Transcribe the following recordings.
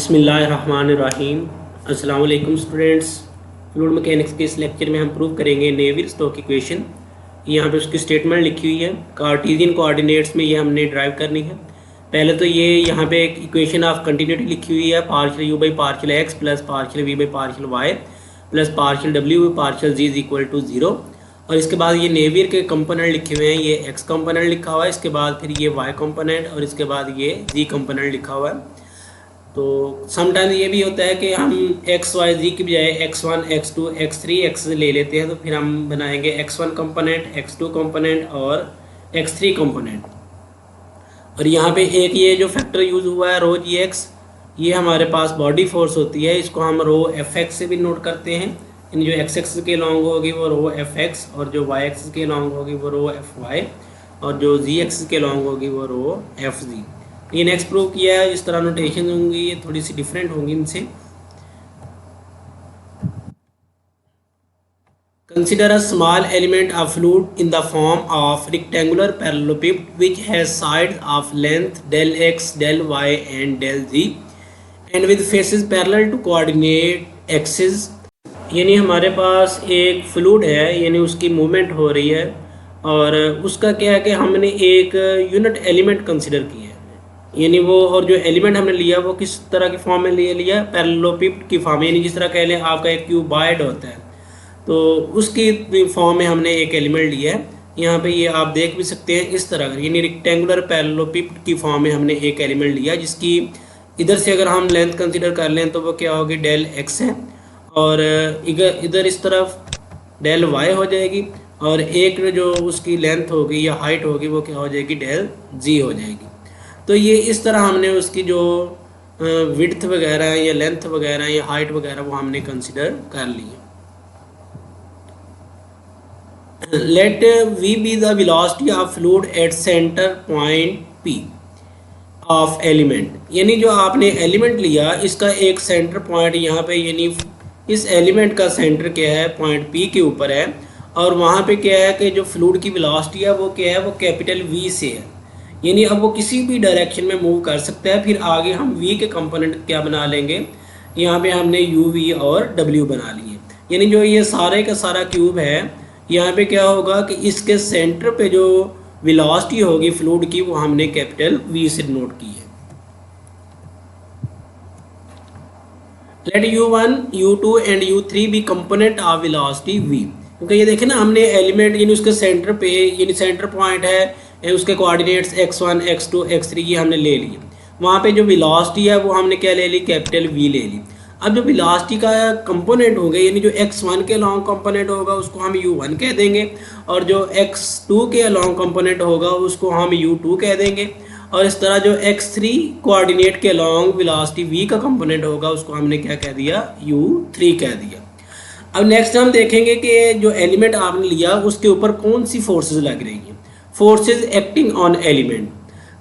बिस्मिल्लाहिर्रहमानिर्रहीम। अस्सलाम वालेकुम स्टूडेंट्स। फ्लूइड मैकेनिक्स के इस लेक्चर में हम प्रूव करेंगे नेवियर-स्टोक्स इक्वेशन। यहाँ पे उसकी स्टेटमेंट लिखी हुई है, कार्टेशियन कोऑर्डिनेट्स में ये हमने ड्राइव करनी है। पहले तो ये यहाँ पे एक इक्वेशन ऑफ कंटिन्यूटी लिखी हुई है, partial u by partial x plus partial v by partial y plus partial डब्ल्यू by partial z is equal to zero. और इसके बाद ये नेवियर के कंपोनेंट लिखे हुए हैं, ये एक्स कंपोनेंट लिखा हुआ है, इसके बाद फिर ये वाई कंपोनेंट और इसके बाद ये जी कंपोनेंट लिखा हुआ है। तो समटाइम्स ये भी होता है कि हम एक्स वाई जी की बजाय x1 x2 x3 x ले लेते हैं, तो फिर हम बनाएंगे x1 कंपोनेंट, x2 कंपोनेंट और x3 कंपोनेंट। और यहाँ पे एक ये जो फैक्टर यूज़ हुआ है रो जी एक्स, ये हमारे पास बॉडी फोर्स होती है, इसको हम रो एफ एक्स से भी नोट करते हैं। यानी जो एक्स एक्स के लॉन्ग होगी वो रो एफ एक्स, और जो वाई एक्स के लॉन्ग होगी वो रो एफ वाई, और जो जी एक्स के लॉन्ग होगी वो रो एफ जी। ये नेक्स्ट प्रूव किया है, इस तरह नोटेशन होंगी, ये थोड़ी सी डिफरेंट होंगी इनसे। Consider a small element of fluid in the form of rectangular parallelopiped which has sides of length del x del y and del z and with faces parallel to coordinate axis. यानी हमारे पास एक fluid है, यानी उसकी movement हो रही है, और उसका क्या है कि हमने एक यूनिट एलिमेंट कंसिडर किया है। यानी वो, और जो एलिमेंट हमने लिया वो किस तरह की फॉर्म में लिया पैरेललोपिड की फॉर्म में। यानी जिस तरह कह लें आपका एक क्यूबॉइड होता है, तो उसकी फॉर्म में हमने एक एलिमेंट लिया है। यहाँ पे ये आप देख भी सकते हैं इस तरह, यानी रेक्टेंगुलर पैरेललोपिड की फॉर्म में हमने एक एलिमेंट लिया, जिसकी इधर से अगर हम लेंथ कंसिडर कर लें तो वो क्या होगी, डेल एक्स है, और इधर इस तरफ डेल वाई हो जाएगी, और एक जो उसकी लेंथ होगी या हाइट होगी वो क्या हो जाएगी, डेल जी हो जाएगी। तो ये इस तरह हमने उसकी जो विड्थ वगैरह या लेंथ वगैरह या हाइट वगैरह वो हमने कंसिडर कर ली है। Let we be the velocity of fluid at centre point P of element. यानी जो आपने एलिमेंट लिया इसका एक सेंटर पॉइंट यहाँ पे, यानी इस एलिमेंट का सेंटर क्या है, पॉइंट पी के ऊपर है, और वहाँ पे क्या है कि जो फ्लूइड की वेलोसिटी है वो क्या है, वो कैपिटल वी से है। यानी अब वो किसी भी डायरेक्शन में मूव कर सकता है। फिर आगे हम v के कंपोनेंट क्या बना लेंगे, यहाँ पे हमने u v और w बना लिए। यानी जो ये सारे का सारा क्यूब है, यहाँ पे क्या होगा कि इसके सेंटर पे जो वेलोसिटी होगी फ्लूइड की वो हमने कैपिटल v से नोट की है। Let u1 u2 and u3 be component of velocity v। क्योंकि ये देखें ना, हमने एलिमेंट यानी उसके सेंटर पे, यानी सेंटर पॉइंट है, उसके कोऑर्डिनेट्स x1 x2 x3 ये हमने ले लिए। वहाँ पे जो वेलोसिटी है वो हमने क्या ले ली, कैपिटल v ले ली। अब जो वेलोसिटी का कंपोनेंट होगा, यानी जो x1 के लॉन्ग कंपोनेंट होगा उसको हम u1 कह देंगे, और जो x2 के लॉन्ग कंपोनेंट होगा उसको हम u2 कह देंगे, और इस तरह जो x3 कोऑर्डिनेट के लॉन्ग वेलोसिटी v का कंपोनेंट होगा उसको हमने क्या कह दिया, u3 कह दिया। अब नेक्स्ट हम देखेंगे कि जो एलिमेंट आपने लिया उसके ऊपर कौन सी फोर्सेस लग रही हैं, फोर्सेस एक्टिंग ऑन एलिमेंट।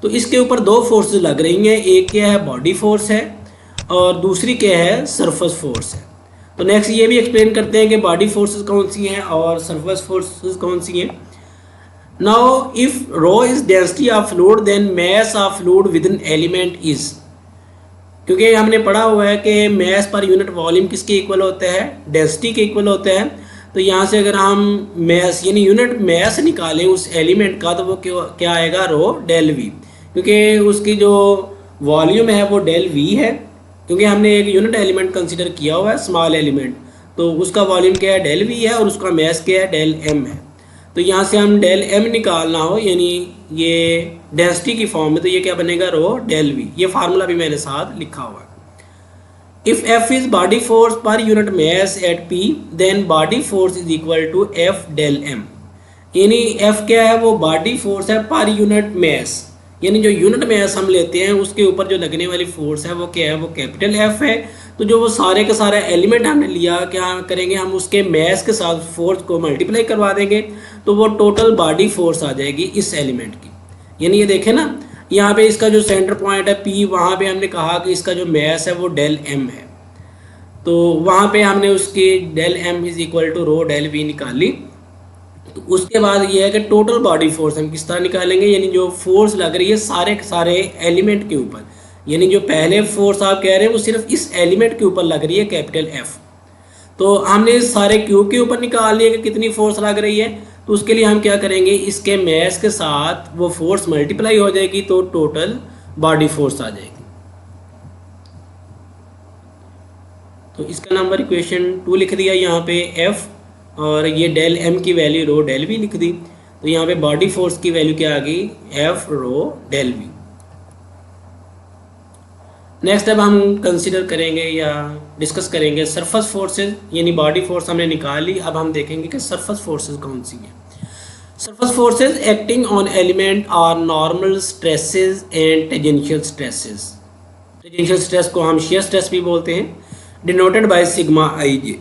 तो इसके ऊपर दो फोर्सेस लग रही हैं, एक क्या है बॉडी फोर्स है और दूसरी क्या है सरफेस फोर्स है। तो नेक्स्ट ये भी एक्सप्लेन करते हैं कि बॉडी फोर्सेस कौन सी हैं और सरफेस फोर्सेस कौन सी हैं। Now if rho is density of fluid then mass of fluid with in element is. क्योंकि हमने पढ़ा हुआ है कि मास पर यूनिट वॉल्यूम किसके इक्वल होता है, डेंसिटी के इक्वल होता है। तो यहाँ से अगर हम मास यानी यूनिट मास निकालें उस एलिमेंट का, तो वो क्या आएगा, रो डेल वी। क्योंकि उसकी जो वॉल्यूम है वो डेल वी है, क्योंकि हमने एक यूनिट एलिमेंट कंसीडर किया हुआ है स्मॉल एलिमेंट, तो उसका वॉल्यूम क्या है, डेल वी है, और उसका मास क्या है, डेल एम है। तो यहाँ से हम डेल एम निकालना हो, यानी ये डेंसिटी की फॉर्म में, तो ये क्या बनेगा, रो डेल वी। ये फार्मूला भी मैंने साथ लिखा हुआ है। If F is body force per unit mass at P, then body force is equal to F del M। यानी F क्या है, वो बॉडी फोर्स है पर यूनिट मास, यानी जो यूनिट मास हम लेते हैं उसके ऊपर जो लगने वाली फोर्स है वो क्या है, वो कैपिटल F है। तो जो वो सारे का सारा एलिमेंट हमने लिया, क्या करेंगे हम उसके मास के साथ फोर्स को मल्टीप्लाई करवा देंगे, तो वो टोटल बॉडी फोर्स आ जाएगी इस एलिमेंट की। यानी ये देखें ना, यहाँ पे इसका जो सेंटर पॉइंट है P, वहाँ पे हमने कहा कि इसका जो मास है वो डेल M है, तो वहाँ पे हमने उसकी del M is equal to rho del V निकाली। तो उसके बाद ये है कि टोटल बॉडी फोर्स हम किस तरह निकालेंगे, यानी जो फोर्स लग रही है सारे के सारे एलिमेंट के ऊपर, यानी जो पहले फोर्स आप कह रहे हैं वो सिर्फ इस एलिमेंट के ऊपर लग रही है कैपिटल एफ। तो हमने सारे क्यूब के ऊपर निकाल लिया कि कितनी फोर्स लग रही है। तो उसके लिए हम क्या करेंगे, इसके मैस के साथ वो फोर्स मल्टीप्लाई हो जाएगी तो टोटल बॉडी फोर्स आ जाएगी। तो इसका नंबर इक्वेशन 2 लिख दिया यहाँ पे एफ, और ये डेल एम की वैल्यू रो डेल वी लिख दी। तो यहाँ पे बॉडी फोर्स की वैल्यू क्या आ गई, f rho del v. Next अब हम कंसिडर करेंगे या डिस्कस करेंगे सरफेस फोर्सेस, यानी बॉडी फोर्स हमने निकाल ली, अब हम देखेंगे कि सरफेस फोर्सेस कौन सी हैं। Surface forces acting on element are normal stresses and tangential stresses. Tangential stress को हम शियर स्ट्रेस भी बोलते हैं, denoted by sigma i j.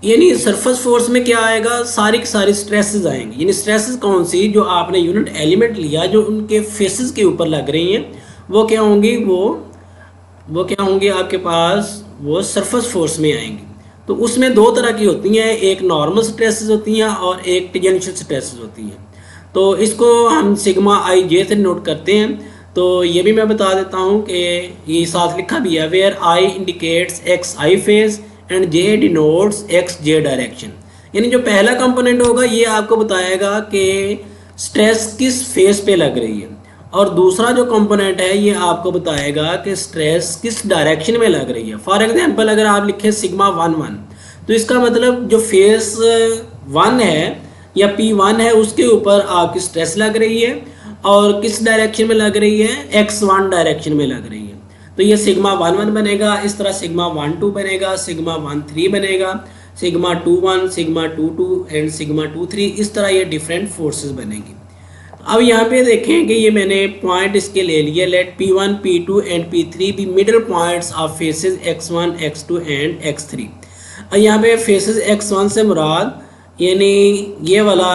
यानी सरफेस फोर्स में क्या आएगा, सारी की सारी स्ट्रेसेस आएंगी। यानी स्ट्रेसेस कौन सी, जो आपने यूनिट एलिमेंट लिया जो उनके फेसेस के ऊपर लग रही हैं, वो क्या होंगी, वो क्या होंगी आपके पास, वो सरफेस फोर्स में आएंगी। तो उसमें दो तरह की होती हैं, एक नॉर्मल स्ट्रेसेस होती हैं और एक टेंजेंशियल स्ट्रेसेस होती हैं। तो इसको हम सिग्मा आई जे से नोट करते हैं। तो ये भी मैं बता देता हूँ कि ये साथ लिखा भी है, where i indicates x i face and j denotes x j direction. यानी जो पहला कंपोनेंट होगा ये आपको बताएगा कि स्ट्रेस किस फेस पे लग रही है, और दूसरा जो कंपोनेंट है ये आपको बताएगा कि स्ट्रेस किस डायरेक्शन में लग रही है। फॉर एग्जांपल अगर आप लिखें सिग्मा 1 तो इसका मतलब जो फेस 1 है या P1 है उसके ऊपर आपकी स्ट्रेस लग रही है, और किस डायरेक्शन में लग रही है, x1 डायरेक्शन में लग रही है। तो ये सिग्मा 1 बनेगा, इस तरह सिग्मा 1 बनेगा, सिग्मा 1 बनेगा, सिग्मा 2 सिग्मा 2 एंड सिग्मा 2 इस तरह ये डिफरेंट फोर्सेस बनेंगी। अब यहाँ पे देखें कि ये मैंने पॉइंट इसके ले लिए, late P1 P2 and P3 भी middle points of faces x1 x2 and x3। और यहाँ पे फेसेस x1 से मुराद यानी ये वाला,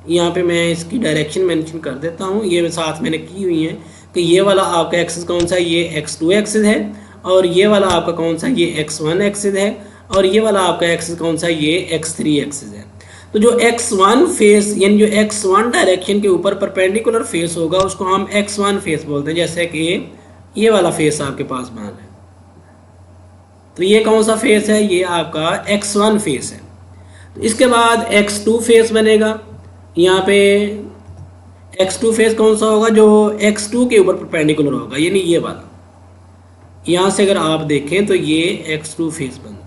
यहाँ पे मैं इसकी डायरेक्शन मेंशन कर देता हूँ, ये साथ मैंने की हुई है कि ये वाला आपका एक्सिस कौन सा है, ये x2 एक्सिस है, और ये वाला आपका कौन सा, ये x1 एक्सिस है, और ये वाला आपका एक्सिस कौन सा, ये x3 एक्सिस है। तो जो x1 फेस यानी जो x1 डायरेक्शन के ऊपर परपेंडिकुलर फेस होगा उसको हम x1 फेस बोलते हैं, जैसे कि ये वाला फेस आपके पास बना है। तो ये कौन सा फेस है, ये आपका x1 फेस है। तो इसके बाद x2 फेस बनेगा। यहाँ पे x2 फेस कौन सा होगा, जो x2 के ऊपर परपेंडिकुलर होगा, यानी ये वाला। यहाँ से अगर आप देखें तो ये x2 फेस बनता है।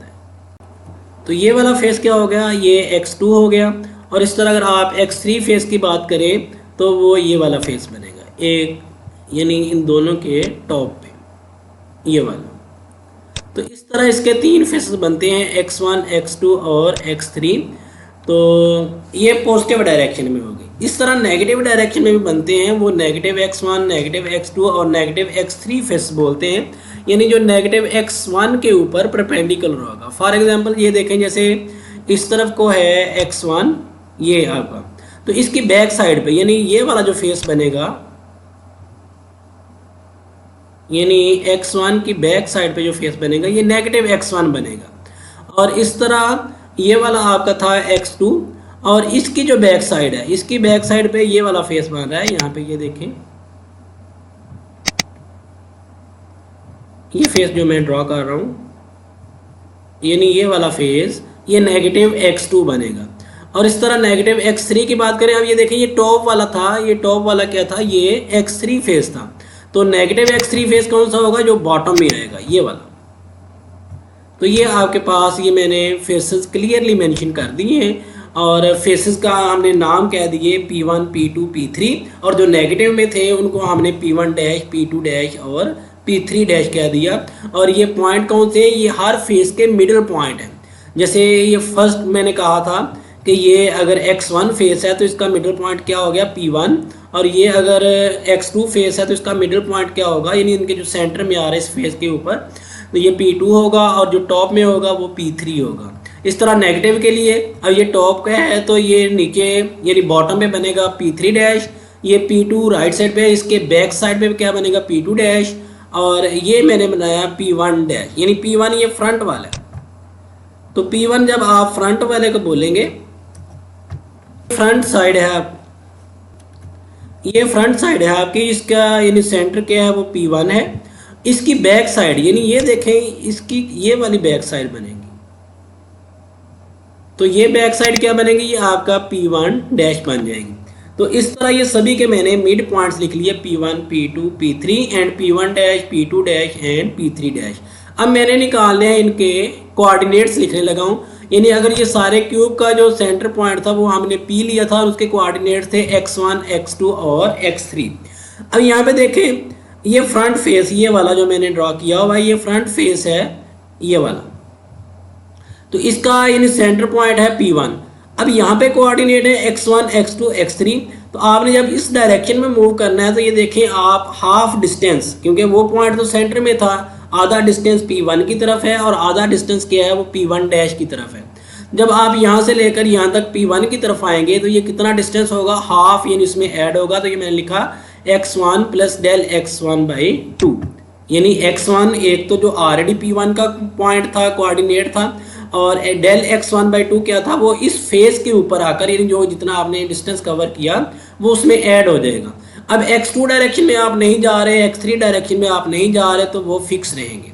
तो ये वाला फेस क्या हो गया, ये x2 हो गया। और इस तरह अगर आप x3 फेस की बात करें तो वो ये वाला फेस बनेगा, एक यानी इन दोनों के टॉप पे ये वाला। तो इस तरह इसके 3 फेसेस बनते हैं, x1 x2 और x3। तो ये पॉजिटिव डायरेक्शन में होगी। इस तरह नेगेटिव डायरेक्शन में भी बनते हैं, वो नेगेटिव x1 नेगेटिव x2 और नेगेटिव x3 फेस बोलते हैं, यानी जो नेगेटिव x1 के ऊपर परपेंडिकुलर होगा। फॉर एग्जांपल ये देखें, जैसे इस तरफ को है x1 ये आपका, तो इसकी बैक साइड पे यानी ये वाला जो फेस बनेगा, यानी x1 की बैक साइड पे जो फेस बनेगा ये नेगेटिव x1 बनेगा। और इस तरह ये वाला आपका था x2, और इसकी जो बैक साइड है, इसकी बैक साइड पे ये वाला फेस बन रहा है। यहाँ पे ये देखें, ये फेस जो मैं ड्रॉ कर रहा हूँ, यानी ये वाला फेस ये नेगेटिव x2 बनेगा। और इस तरह नेगेटिव x3 की बात करें, अब ये देखें ये टॉप वाला था, ये टॉप वाला क्या था, ये x3 फेस था। तो नेगेटिव x3 फेस कौन सा होगा, जो बॉटम में आएगा, ये वाला। तो ये आपके पास ये मैंने फेसेस क्लियरली मेंशन कर दिए हैं, और फेसेस का हमने नाम कह दिए P1 P2 P3, और जो नेगेटिव में थे उनको हमने P1 डैश P2 डैश और P3 डैश कह दिया। और ये पॉइंट कौन से, ये हर फेस के मिडिल पॉइंट हैं। जैसे ये फर्स्ट मैंने कहा था कि ये अगर x1 फेस है तो इसका मिडिल पॉइंट क्या हो गया, P1, और ये अगर x2 फेस है तो इसका मिडिल पॉइंट क्या होगा, यानी इनके जो सेंटर में आ रहा है इस फेस के ऊपर, तो ये P2 होगा, और जो टॉप में होगा वो P3 होगा। इस तरह नेगेटिव के लिए, अब ये टॉप का है तो ये नीचे यानी बॉटम पे बनेगा P3 डैश, ये P2 राइट साइड पे, इसके बैक साइड पे क्या बनेगा P2 डैश, और ये मैंने बनाया P1 डैश, यानी P1 ये फ्रंट वाला है। तो P1 जब आप फ्रंट वाले को बोलेंगे, फ्रंट साइड है, ये फ्रंट साइड है आपकी, इसका यानी सेंटर क्या है वो P1 है। इसकी बैक साइड यानी ये देखें, इसकी ये वाली बैक साइड बनेगी, तो ये बैक साइड क्या बनेगी, ये आपका P1 डैश बन जाएगी। तो इस तरह ये सभी के मैंने मिड पॉइंट्स लिख लिए, P1 P2 P3 and P1 dash P2 dash and P3 dash. अब मैंने निकालने हैं इनके कोऑर्डिनेट्स लिखने लगा हूँ। यानी अगर ये सारे क्यूब का जो सेंटर पॉइंट था वो हमने P लिया था और उसके कोऑर्डिनेट्स थे x1 x2 और x3। अब यहाँ पे देखें, ये फ्रंट फेस ये वाला जो मैंने ड्रॉ किया हुआ ये फ्रंट फेस है ये वाला, तो इसका यानी सेंटर पॉइंट है P1। अब यहाँ पे कोऑर्डिनेट है x1 x2 x3। तो आपने जब इस डायरेक्शन में मूव करना है तो ये देखें आप हाफ डिस्टेंस, क्योंकि वो पॉइंट तो सेंटर में था, आधा डिस्टेंस P1 की तरफ है और आधा डिस्टेंस क्या है वो P1 डैश की तरफ है। जब आप यहाँ से लेकर यहाँ तक P1 की तरफ आएंगे तो ये कितना डिस्टेंस होगा, हाफ, यानी इसमें ऐड होगा। तो ये मैंने लिखा x1 plus del x1 by 2, यानी x1 एक तो जो ऑलरेडी P1 का पॉइंट था, कोऑर्डिनेट था, और डेल x1 बाई 2 क्या था, वो इस फेस के ऊपर आकर यानी जो जितना आपने डिस्टेंस कवर किया वो उसमें ऐड हो जाएगा। अब x2 डायरेक्शन में आप नहीं जा रहे, x3 डायरेक्शन में आप नहीं जा रहे, तो वो फिक्स रहेंगे।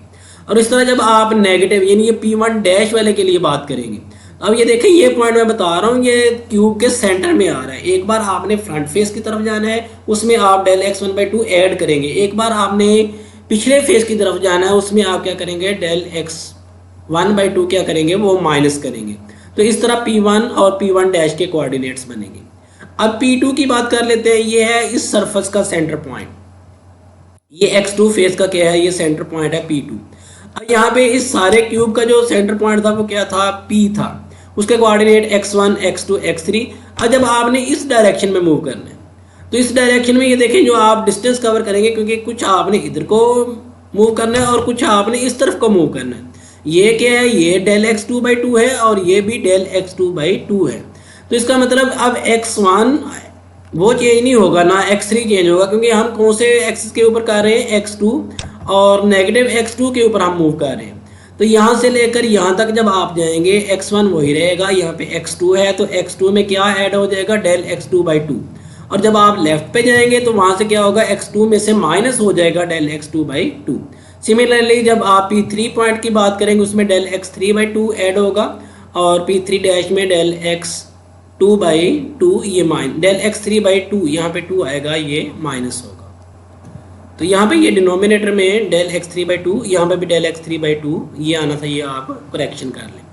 और इस तरह जब आप नेगेटिव यानी ये P1 डैश वाले के लिए बात करेंगे, अब ये देखें ये पॉइंट मैं बता रहा हूँ ये क्यूब के सेंटर में आ रहा है। एक बार आपने फ्रंट फेस की तरफ जाना है, उसमें आप डेल x1 बाई 2 ऐड करेंगे। एक बार आपने पिछले फेस की तरफ जाना है, उसमें आप क्या करेंगे, डेल x1 बाई 2 क्या करेंगे, वो माइनस करेंगे। तो इस तरह P1 और P1 डैश के कोऑर्डिनेट्स बनेंगे। अब P2 की बात कर लेते हैं, ये है इस सरफेस का सेंटर पॉइंट, ये x2 फेस का क्या है, ये सेंटर पॉइंट है P2। अब यहाँ पे इस सारे क्यूब का जो सेंटर पॉइंट था वो क्या था, P था, उसके कोऑर्डिनेट x1 x2 x3। अब जब आपने इस डायरेक्शन में मूव करना है तो इस डायरेक्शन में ये देखें जो आप डिस्टेंस कवर करेंगे, क्योंकि कुछ आपने इधर को मूव करना है और कुछ आपने इस तरफ को मूव करना है। ये क्या है, ये डेल x2 बाई 2 है और ये भी डेल x2 बाई 2 है। तो इसका मतलब अब x1 वो चेंज नहीं होगा ना x3 चेंज होगा, क्योंकि हम कौन से एक्सिस के ऊपर कर रहे हैं, x2, और नेगेटिव x2 के ऊपर हम मूव कर रहे हैं। तो यहाँ से लेकर यहाँ तक जब आप जाएंगे x1 वही रहेगा, यहाँ पे x2 है तो x2 में क्या ऐड हो जाएगा, डेल x2 बाई 2। और जब आप लेफ्ट पे जाएंगे तो वहाँ से क्या होगा, x2 में से माइनस हो जाएगा डेल x2 बाई 2। सिमिलरली जब आप P3 पॉइंट की बात करेंगे उसमें डेल x3 बाई 2 ऐड होगा और P3 डैश में डेल x2 बाई 2 ये डेल x3 बाई 2 यहाँ पे 2 आएगा, ये माइनस होगा। तो यहाँ पे ये डिनोमिनेटर में डेल x3 बाई 2, यहाँ पे भी डेल x3 बाई 2 ये आना था, ये आप करेक्शन कर लें।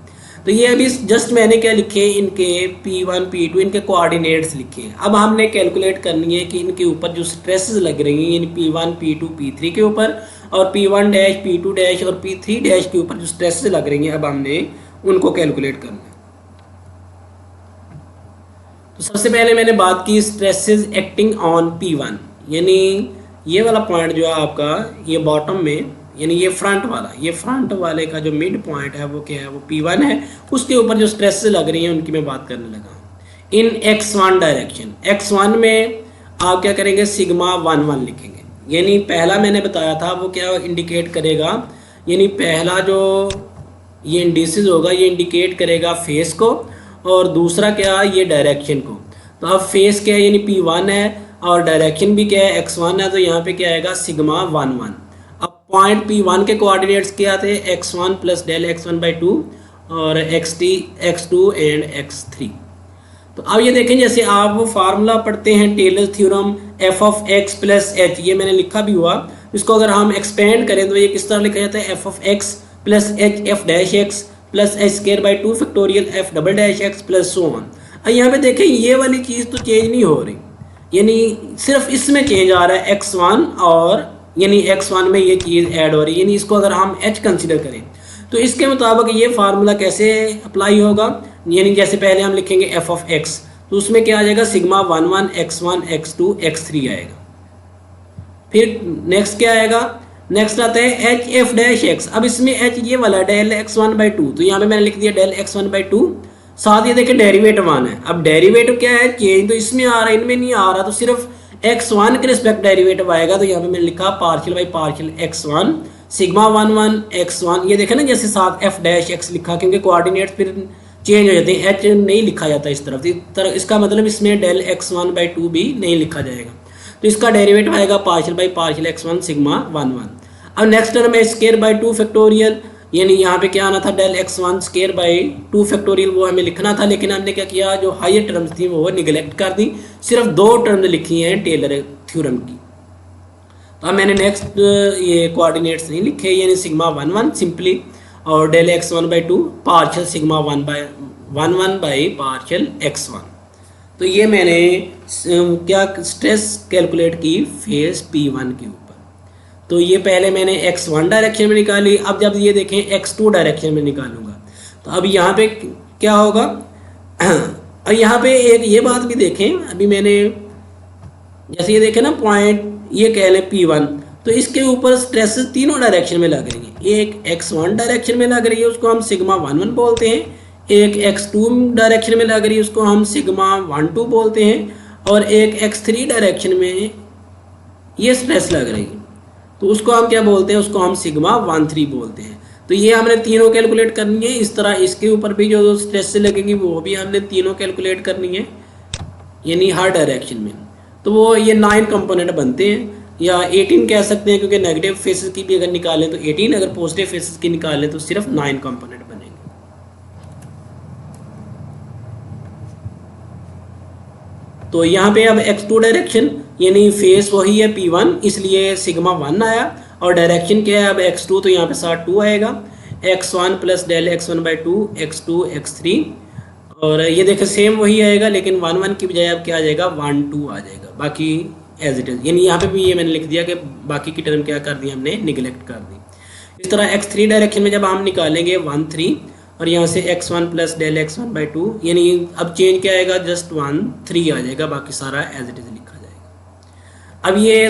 तो ये अभी जस्ट मैंने क्या लिखे, इनके P1 P2 इनके कोऑर्डिनेट्स लिखे हैं। अब हमने कैलकुलेट करनी है कि इनके ऊपर जो स्ट्रेसेस लग रही हैं यानी P1 P2 P3 के ऊपर और P1 डैश P2 डैश और P3 डैश के ऊपर जो स्ट्रेसेस लग रही हैं, अब हमने उनको कैलकुलेट करना है। तो सबसे पहले मैंने बात की स्ट्रेसेस एक्टिंग ऑन P1, यानी ये वाला पॉइंट जो है आपका ये बॉटम में, यानी ये फ्रंट वाले का जो मिड पॉइंट है वो क्या है, वो P1 है। उसके ऊपर जो स्ट्रेसेस लग रही हैं उनकी मैं बात करने लगा इन x1 डायरेक्शन। x1 में आप क्या करेंगे, सिग्मा 11 लिखेंगे। यानी पहला मैंने बताया था वो क्या इंडिकेट करेगा, यानी पहला जो ये इंडिसेस होगा ये इंडिकेट करेगा फेस को, और दूसरा क्या, ये डायरेक्शन को। तो अब फेस क्या है, यानी P1 है और डायरेक्शन भी क्या है, x1 है, तो यहाँ पे क्या आएगा, सिग्मा 11। अब पॉइंट P1 के कोऑर्डिनेट्स क्या थे, x1 plus del x1 by 2 और x2 एंड x3। तो अब ये देखें, जैसे आप वो फार्मूला पढ़ते हैं Taylor theorem f of x plus h, ये मैंने लिखा भी हुआ। इसको अगर हम एक्सपेंड करें तो ये किस तरह लिखा जाता है, f of x plus h f dash x plus h square by 2 factorial f double dash x plus so on. अब यहाँ पे देखें ये वाली चीज़ तो चेंज नहीं हो रही, यानी सिर्फ इसमें चेंज आ रहा है x1, और यानी x1 में ये चीज़ ऐड हो रही है। यानी इसको अगर हम h कंसिडर करें तो इसके मुताबिक ये फार्मूला कैसे अप्लाई होगा, यानी जैसे पहले हम लिखेंगे f ऑफ x, तो उसमें क्या आ जाएगा, सिग्मा 11 x1 x2 x3 आएगा। फिर नेक्स्ट क्या आएगा, नेक्स्ट आता है एच एफ डैश एक्स। अब इसमें एच ये वाला डेल x1 बाई 2, तो यहाँ पे मैंने लिख दिया डेल x1 बाई 2, साथ ये देखिए डेरिवेटिव आना है। अब डेरिवेटिव क्या है, चेंज तो इसमें आ रहा है, इनमें नहीं आ रहा, तो सिर्फ x1 के रिस्पेक्ट डेरिवेटिव आएगा। तो यहाँ पे मैंने लिखा partial by partial x1 sigma 11 x1, ये देखे ना जैसे साथ f डैश x लिखा, क्योंकि कोऑर्डिनेट फिर चेंज हो जाते हैं, h नहीं लिखा जाता इस तरफ। इसका मतलब इसमें डेल x1 बाई 2 भी नहीं लिखा जाएगा। तो इसका डेरिवेटिव आएगा partial by partial x1 sigma 1 1। अब नेक्स्ट टर्म है स्केयर बाई 2 फैक्टोरियल, यानी यहाँ पे क्या आना था del x1 square by 2 factorial, वो हमें लिखना था, लेकिन हमने क्या किया, जो हायर टर्म्स थी वो निगलेक्ट कर दी, सिर्फ 2 टर्म्स लिखी हैं टेलर थ्योरम की। तो अब मैंने नेक्स्ट ये कोऑर्डिनेट्स नहीं लिखे, यानी सिग्मा 1 1 सिंपली, और del x1 by 2 partial sigma 1 1 by partial x1। तो ये मैंने क्या स्ट्रेस कैलकुलेट की फेज P1 के ऊपर। तो ये पहले मैंने x1 डायरेक्शन में निकाली, अब जब ये देखें x2 डायरेक्शन में निकालूंगा तो अब यहाँ पे क्या होगा। और यहाँ पे एक ये बात भी देखें, अभी मैंने जैसे ये देखें ना पॉइंट, ये कह लें P1, तो इसके ऊपर स्ट्रेस तीनों डायरेक्शन में लग रही है। एक x1 डायरेक्शन में लग रही है, उसको हम सिग्मा 1 1 बोलते हैं, एक x2 डायरेक्शन में लग रही है, उसको हम सिग्मा 1 2 बोलते हैं, और एक x3 डायरेक्शन में ये स्ट्रेस लग रही है, तो उसको हम क्या बोलते हैं, उसको हम सिग्मा 1 3 बोलते हैं। तो ये हमने तीनों कैलकुलेट करनी है। इस तरह इसके ऊपर भी जो स्ट्रेस से लगेगी वो भी हमने तीनों कैलकुलेट करनी है, यानी हर डायरेक्शन में। तो वो ये 9 कंपोनेंट बनते हैं, या 18 कह सकते हैं, क्योंकि नेगेटिव फेसेस की भी अगर निकालें तो 18, अगर पॉजिटिव फेसेस की निकालें तो सिर्फ 9 कंपोनेंट बनेंगे। तो यहाँ पे अब x2 डायरेक्शन यानी फेस वही है P1, इसलिए सिग्मा 1 आया, और डायरेक्शन क्या है अब x2, तो यहाँ पे साथ 2 आएगा, x1 plus del x1 by 2 x2 x3, और ये देखें सेम वही आएगा, लेकिन 1 1 की बजाय अब क्या आ जाएगा 1 2 आ जाएगा, बाकी एज इट इज। यानी यहाँ पे भी ये मैंने लिख दिया कि बाकी की टर्म क्या कर दी हमने, निगलेक्ट कर दी। इस तरह x3 डायरेक्शन में जब हम निकालेंगे 1 3, और यहाँ से x1 plus del x1 by 2, यानी अब चेंज क्या आएगा, जस्ट 1 3 आ जाएगा, बाकी सारा एज इट इज लिखा जाएगा। अब ये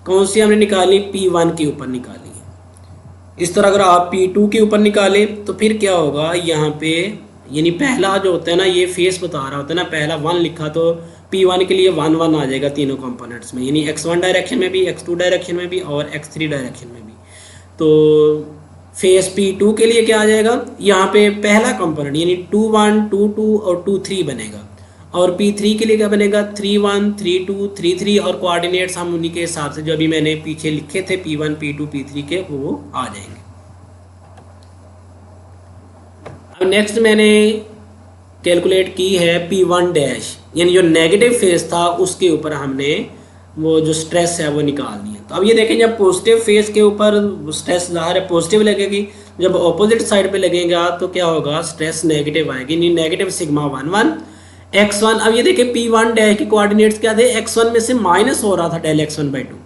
कौन सी हमने निकाली, P1 के ऊपर निकाली है। इस तरह अगर आप P2 के ऊपर निकालें तो फिर क्या होगा, यहाँ पे यानी पहला जो होता है ना, ये फेस बता रहा होता है ना, पहला 1 लिखा तो P1 के लिए 1 1 आ जाएगा तीनों कंपोनेंट्स में, यानी x1 डायरेक्शन में भी, x2 डायरेक्शन में भी, और x3 डायरेक्शन में भी। तो फेस P2 के लिए क्या आ जाएगा, यहाँ पे पहला कंपोनेंट यानी 2 1 2 2 और 2 3 बनेगा, और P3 के लिए क्या बनेगा 3 1 3 2 3 3, और कोऑर्डिनेट्स हम उन्हीं के हिसाब से जो अभी मैंने पीछे लिखे थे P1 P2 P3 के, वो आ जाएंगे। अब नेक्स्ट मैंने कैलकुलेट की है P1 डैश, यानी जो नेगेटिव फेस था उसके ऊपर हमने वो जो स्ट्रेस है वो निकालनी है। तो अब ये देखें, जब पॉजिटिव फेस के ऊपर स्ट्रेस ज़ाहिर है पॉजिटिव लगेगी, जब ऑपोजिट साइड पे लगेगा तो क्या होगा, स्ट्रेस नेगेटिव आएगी, यानी नेगेटिव सिग्मा 1 1 x1। अब ये देखिए P1 डैश के कोऑर्डिनेट्स क्या थे, x1 में से माइनस हो रहा था डेल x1 बाई 2,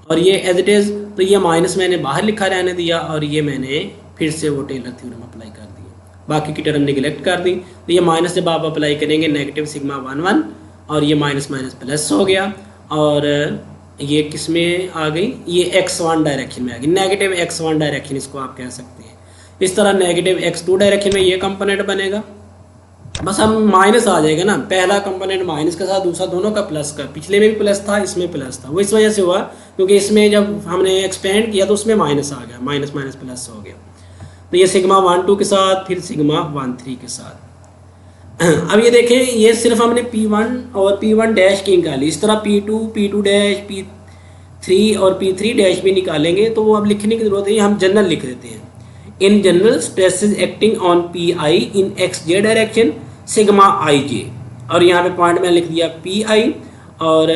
और ये एज इट इज़, तो ये माइनस मैंने बाहर लिखा रहने दिया, और ये मैंने फिर से वो टेलर थ्योरम अप्लाई कर दिया, बाकी की टर्म निगलेक्ट कर दी। तो ये माइनस जब आप अप्लाई करेंगे नेगेटिव सिग्मा 1 1, और ये माइनस माइनस प्लस हो गया, और ये किस में आ गई, ये x1 डायरेक्शन में आ गई, नेगेटिव x1 डायरेक्शन इसको आप कह सकते हैं। इस तरह नेगेटिव x2 डायरेक्शन में ये कंपोनेंट बनेगा, बस हम माइनस आ जाएगा ना, पहला कंपोनेंट माइनस के साथ, दूसरा दोनों का प्लस का, पिछले में भी प्लस था इसमें प्लस था, वो इस वजह से हुआ क्योंकि इसमें जब हमने एक्सपेंड किया तो उसमें माइनस आ गया, माइनस माइनस प्लस हो गया। तो ये सिग्मा 1 2 के साथ, फिर सिग्मा 1 3 के साथ। अब ये देखें, ये सिर्फ हमने P1 और P1 डैश की निकाली, इस तरह P2 P2 डैश P3 और P3 डैश भी निकालेंगे, तो वो अब लिखने की ज़रूरत है, हम जनरल लिख देते हैं। In general stresses acting on PI in XJ direction sigma IJ, और यहाँ पे पॉइंट में लिख दिया PI, और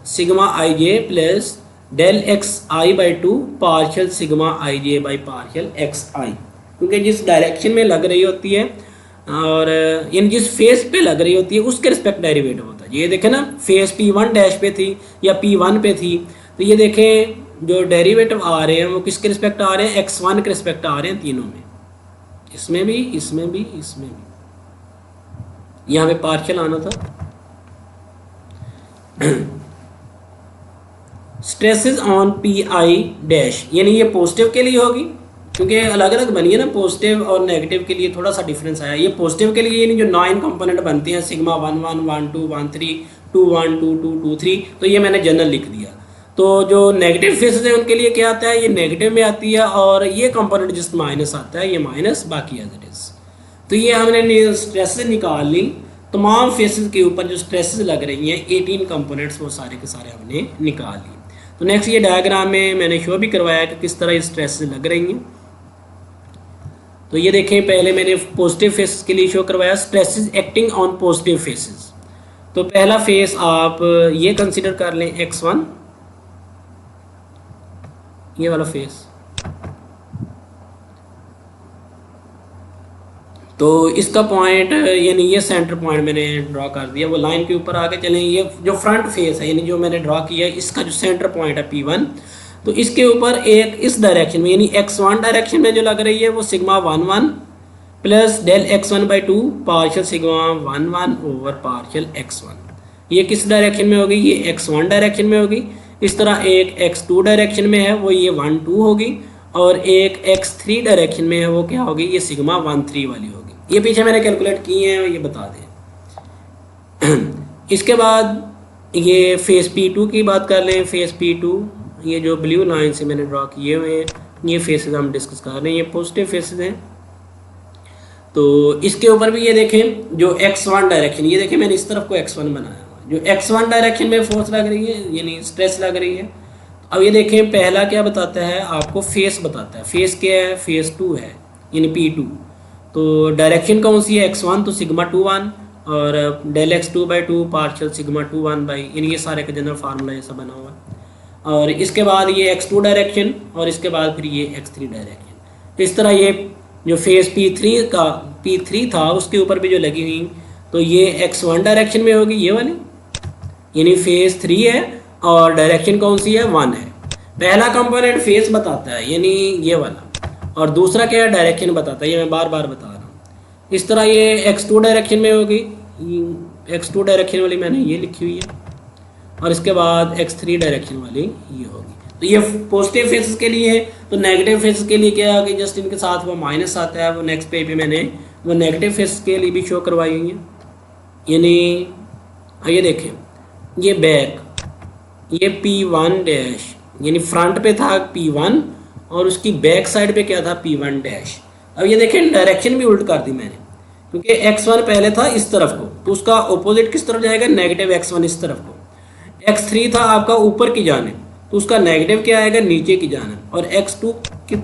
sigma IJ plus del XI by 2 partial sigma IJ by partial XI, क्योंकि जिस डायरेक्शन में लग रही होती है और यानी जिस फेस पे लग रही होती है उसके रिस्पेक्ट डेरिवेटिव होता है। ये देखें ना, फेस P1 डैश पे थी या P1 पे थी, तो ये देखें जो डेरिवेटिव आ रहे हैं वो किसके रिस्पेक्ट आ रहे हैं, x1 के रिस्पेक्ट आ रहे हैं तीनों में, इसमें भी इसमें भी इसमें भी, यहाँ पे पार्शियल आना था। स्ट्रेसेस ऑन PI डैश, यानी ये पॉजिटिव के लिए होगी, क्योंकि अलग अलग बनी है ना, पॉजिटिव और नेगेटिव के लिए थोड़ा सा डिफरेंस आया। ये पॉजिटिव के लिए यानी जो 9 कंपोनेंट बनते हैं, सिग्मा 1 1 1 2 1 3 2 1 2 2 2 3, तो ये मैंने जनरल लिख दिया। तो जो नेगेटिव फेसेस है उनके लिए क्या आता है, ये नेगेटिव में आती है, और ये कंपोनेंट जिस माइनस आता है ये माइनस, बाकी एज इट इज। तो ये हमने स्ट्रेस से निकाल ली। तमाम फेसेस के ऊपर जो स्ट्रेसेस लग रही हैं 18 कंपोनेंट्स वो सारे के सारे हमने निकाल लिए। तो नेक्स्ट ये डायग्राम में मैंने शो भी करवाया कि किस तरह ये स्ट्रेसेस लग रही हैं। तो ये देखें, पहले मैंने पॉजिटिव फेसेस के लिए शो करवाया stresses acting on positive faces. तो पहला फेस आप ये कंसिडर कर लें x1, ये वाला फेस। तो इसका पॉइंट यानी ये सेंटर पॉइंट मैंने ड्रॉ कर दिया, वो लाइन के ऊपर आके चलें। ये जो फ्रंट फेस है यानी जो मैंने ड्रॉ किया है इसका जो सेंटर पॉइंट है P1, तो इसके ऊपर एक इस डायरेक्शन में यानी x1 डायरेक्शन में जो लग रही है वो sigma 1 plus del x1/2 partial sigma 1 over partial x1। ये किस डायरेक्शन में होगी? ये x1 डायरेक्शन में होगी। इस तरह एक x2 डायरेक्शन में है वो ये 1 2 होगी, और एक x3 डायरेक्शन में है वो क्या होगी? ये सिग्मा 1 3 वाली होगी। ये पीछे मैंने कैलकुलेट किए हैं, ये बता दें। इसके बाद ये फेस P2 की बात कर लें। फेस P2 ये जो ब्लू लाइन से मैंने ड्रॉ किए हुए हैं ये फेसेस हम डिस्कस कर रहे हैं, ये पॉजिटिव फेसेस हैं। तो इसके ऊपर भी ये देखें जो x1 डायरेक्शन, ये देखें मैंने इस तरफ को x1 बनाया हुआ, जो x1 डायरेक्शन में फोर्स लग रही है यानी स्ट्रेस लग रही है। अब ये देखें पहला क्या बताता है आपको? फेस बताता है। फेस क्या है? फेस 2 है यानी P2। तो डायरेक्शन कौन सी है? x1, तो सिग्मा 2 1 और del x2/2 partial sigma 2 1 by, यानी ये सारे का जनरल फार्मूला ऐसा बना हुआ है। और इसके बाद ये x2 डायरेक्शन और इसके बाद फिर ये x3 डायरेक्शन। तो इस तरह ये जो फेस P3 था उसके ऊपर भी जो लगी हुई, तो ये x1 डायरेक्शन में होगी ये वाली, यानी फेस 3 है और डायरेक्शन कौन सी है? 1 है। पहला कंपोनेंट फेस बताता है यानी ये वाला, और दूसरा क्या है? डायरेक्शन बताता है। ये मैं बार बार बता रहा हूँ। इस तरह ये x2 डायरेक्शन में होगी, x2 डायरेक्शन वाली मैंने ये लिखी हुई है, और इसके बाद x3 डायरेक्शन वाली ये होगी। तो ये पॉजिटिव फेसेस के लिए है। तो नेगेटिव फेसेस के लिए क्या है कि जस्ट इनके साथ वो माइनस आता है, वो नेक्स्ट पेज पे मैंने वो नेगेटिव फेसेस के लिए भी शो करवाई हुई है। यानी ये देखें, ये बैक, ये P1 डैश यानी फ्रंट पे था P1 और उसकी बैक साइड पे क्या था? P1 dash. अब ये देखें डायरेक्शन भी उल्ट कर दी मैंने, क्योंकि x1 पहले था इस तरफ को, तो उसका ऑपोजिट किस तरफ जाएगा? नेगेटिव x1 इस तरफ को। x3 था आपका ऊपर की जानिब, तो उसका नेगेटिव क्या आएगा? नीचे की जानिब। और x2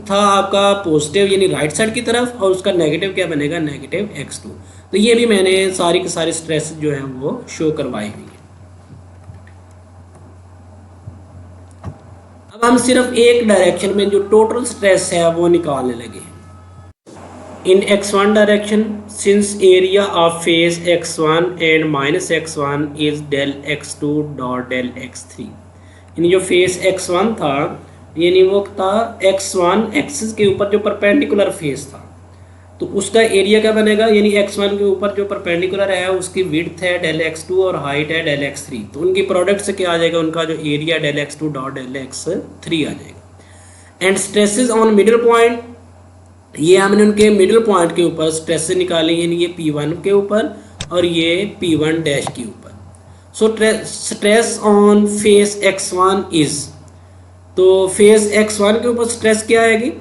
था आपका पॉजिटिव यानी राइट साइड की तरफ, और उसका नेगेटिव क्या बनेगा? Negative x2। तो ये भी मैंने सारी की सारी स्ट्रेस जो है वो शो करवाई हुई है। अब हम सिर्फ एक डायरेक्शन में जो टोटल स्ट्रेस है वो निकालने लगे हैं। In x1 direction, since area of face x1 and minus x1 is del x2 dot del x3, यानी जो फेस x1 था यानी वो था x1 एक्सिस के ऊपर जो परपेंडिकुलर फेस था, तो उसका एरिया क्या बनेगा? यानी x1 के ऊपर जो परपेंडिकुलर है उसकी विड्थ है डेल x2 और हाइट है डेल x3, तो उनकी प्रोडक्ट से क्या आ जाएगा? उनका जो area del x2 dot del x3 आ जाएगा। And stresses on middle point, ये हमने उनके मिडिल पॉइंट के ऊपर स्ट्रेसेस निकाले, यानी ये P1 के ऊपर और ये P1 डैश के ऊपर। So stress on face x1 is, तो फेस x1 के ऊपर स्ट्रेस क्या आएगी?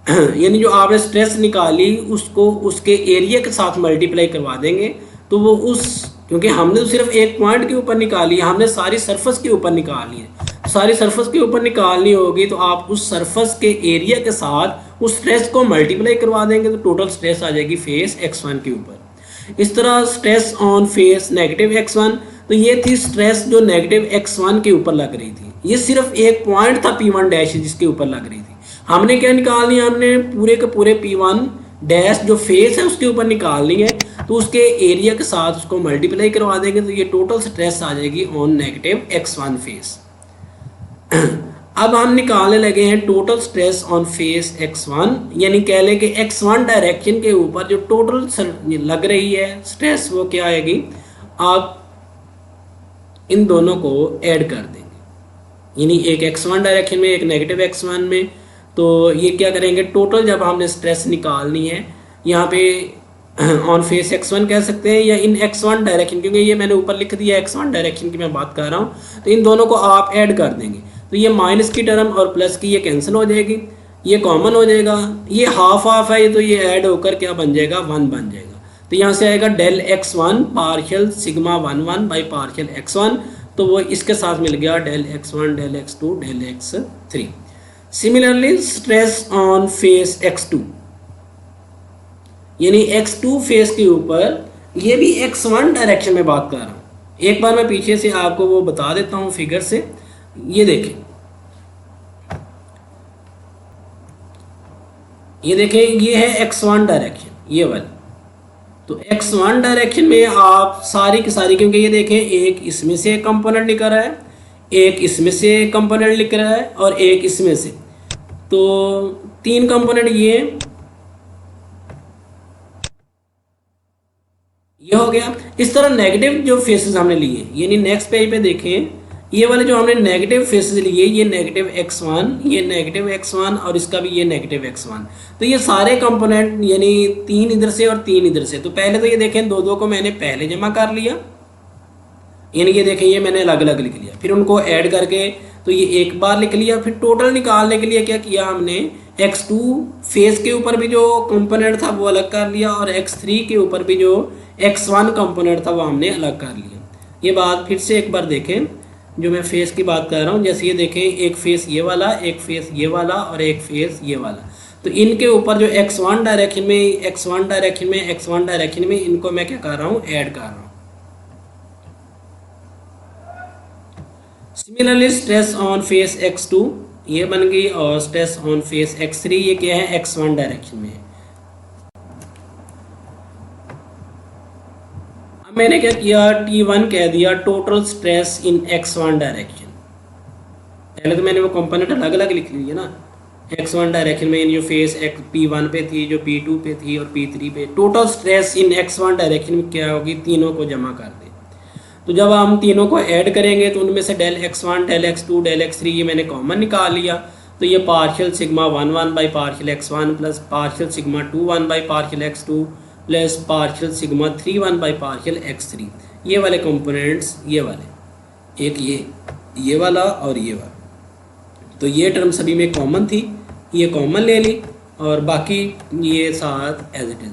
यानी जो आपने स्ट्रेस निकाली उसको उसके एरिया के साथ मल्टीप्लाई करवा देंगे, तो वो उस, क्योंकि हमने तो सिर्फ एक पॉइंट के ऊपर निकाली है, हमने सारी सरफेस के ऊपर निकालनी है। सारी सरफेस के ऊपर निकालनी होगी तो आप उस सरफेस के एरिया के साथ उस स्ट्रेस को मल्टीप्लाई करवा देंगे, तो टोटल स्ट्रेस आ जाएगी फेस x1 के ऊपर। इस तरह stress on face negative x1, तो ये थी स्ट्रेस जो नेगेटिव x1 के ऊपर लग रही थी। ये सिर्फ एक पॉइंट था P1 डैश जिसके ऊपर लग रही थी। हमने क्या निकालनी है? हमने पूरे के पूरे P1 डैश जो फेस है उसके ऊपर निकालनी है, तो उसके एरिया के साथ उसको मल्टीप्लाई करवा देंगे, तो ये टोटल स्ट्रेस आ जाएगी ऑन नेगेटिव x1 फेस। अब हम निकालने लगे हैं total stress on face x1, यानी कह लें कि x1 डायरेक्शन के ऊपर जो टोटल लग रही है स्ट्रेस वो क्या आएगी? आप इन दोनों को ऐड कर देंगे, यानी एक x1 डायरेक्शन में एक नेगेटिव x1 में। तो ये क्या करेंगे? टोटल जब हमने स्ट्रेस निकालनी है यहाँ पे ऑन फेस x1 कह सकते हैं या इन x1 डायरेक्शन, क्योंकि ये मैंने ऊपर लिख दिया x1 डायरेक्शन की मैं बात कर रहा हूँ, तो इन दोनों को आप ऐड कर देंगे। तो ये माइनस की टर्म और प्लस की ये कैंसिल हो जाएगी, ये कॉमन हो जाएगा, ये हाफ हाफ है, तो ये ऐड होकर क्या बन जाएगा? 1 बन जाएगा। तो यहाँ से आएगा del x1 partial sigma 1 1 by partial x1, तो वो इसके साथ मिल गया del x1 del x2 del x3। Similarly stress on face x2, यानी x2 फेस के ऊपर, ये भी x1 डायरेक्शन में बात कर रहा हूँ। एक बार मैं पीछे से आपको वो बता देता हूँ फिगर से। ये देखें, ये है x1 डायरेक्शन, ये वाली। तो x1 डायरेक्शन में आप सारी की सारी, क्योंकि ये देखें एक इसमें से कंपोनेंट निकल रहा है, एक इसमें से कंपोनेंट निकल रहा है और एक इसमें से, तो 3 कंपोनेंट ये हो गया। इस तरह नेगेटिव जो फेसेस हमने लिए, यानी नेक्स्ट पेज पे देखें, ये वाले जो हमने नेगेटिव फेसेस लिए, ये नेगेटिव x1, ये नेगेटिव x1 और इसका भी ये नेगेटिव x1। तो ये सारे कंपोनेंट यानी 3 इधर से और 3 इधर से। तो पहले तो ये देखें 2 को मैंने पहले जमा कर लिया, यानी ये देखें ये मैंने अलग अलग लिख लिया, फिर उनको ऐड करके तो ये एक बार लिख लिया। फिर टोटल निकालने के लिए क्या किया हमने, x2 फेस के ऊपर भी जो कंपोनेंट था वो अलग कर लिया और x3 के ऊपर भी जो x1 कंपोनेंट था वो हमने अलग कर लिया। ये बात फिर से एक बार देखें, जो मैं फेस की बात कर रहा हूँ, जैसे ये देखें एक फेस ये वाला, एक फेस ये वाला और एक फेस ये वाला। तो इनके ऊपर जो x1 डायरेक्शन में, x1 डायरेक्शन में, x1 डायरेक्शन में, इनको मैं क्या कर रहा हूँ, ऐड कर रहा हूँ। Similarly stress on face x2 ये बन गई और स्ट्रेस ऑन फेस x3 ये क्या है, x1 डायरेक्शन में। अब मैंने क्या किया, T1 कह दिया total stress in x1 direction. पहले तो मैंने वो कंपोनेंट अलग अलग लिख लिए ना, x1 डायरेक्शन में जो फेस P1 पे थी, जो P2 पे थी और P3 पे। Total stress in x1 direction में क्या होगी, तीनों को जमा कर दे। तो जब हम तीनों को ऐड करेंगे तो उनमें से del x1 del x2 del x3 ये मैंने कॉमन निकाल लिया। तो ये partial sigma 1 1 by partial x1 plus partial sigma 2 1 by partial x2 plus partial sigma 3 1 by partial x3। ये वाले कंपोनेंट्स, ये वाले, एक ये वाला और ये वाला, तो ये टर्म सभी में कॉमन थी, ये कॉमन ले ली और बाकी ये साथ एज इट इज।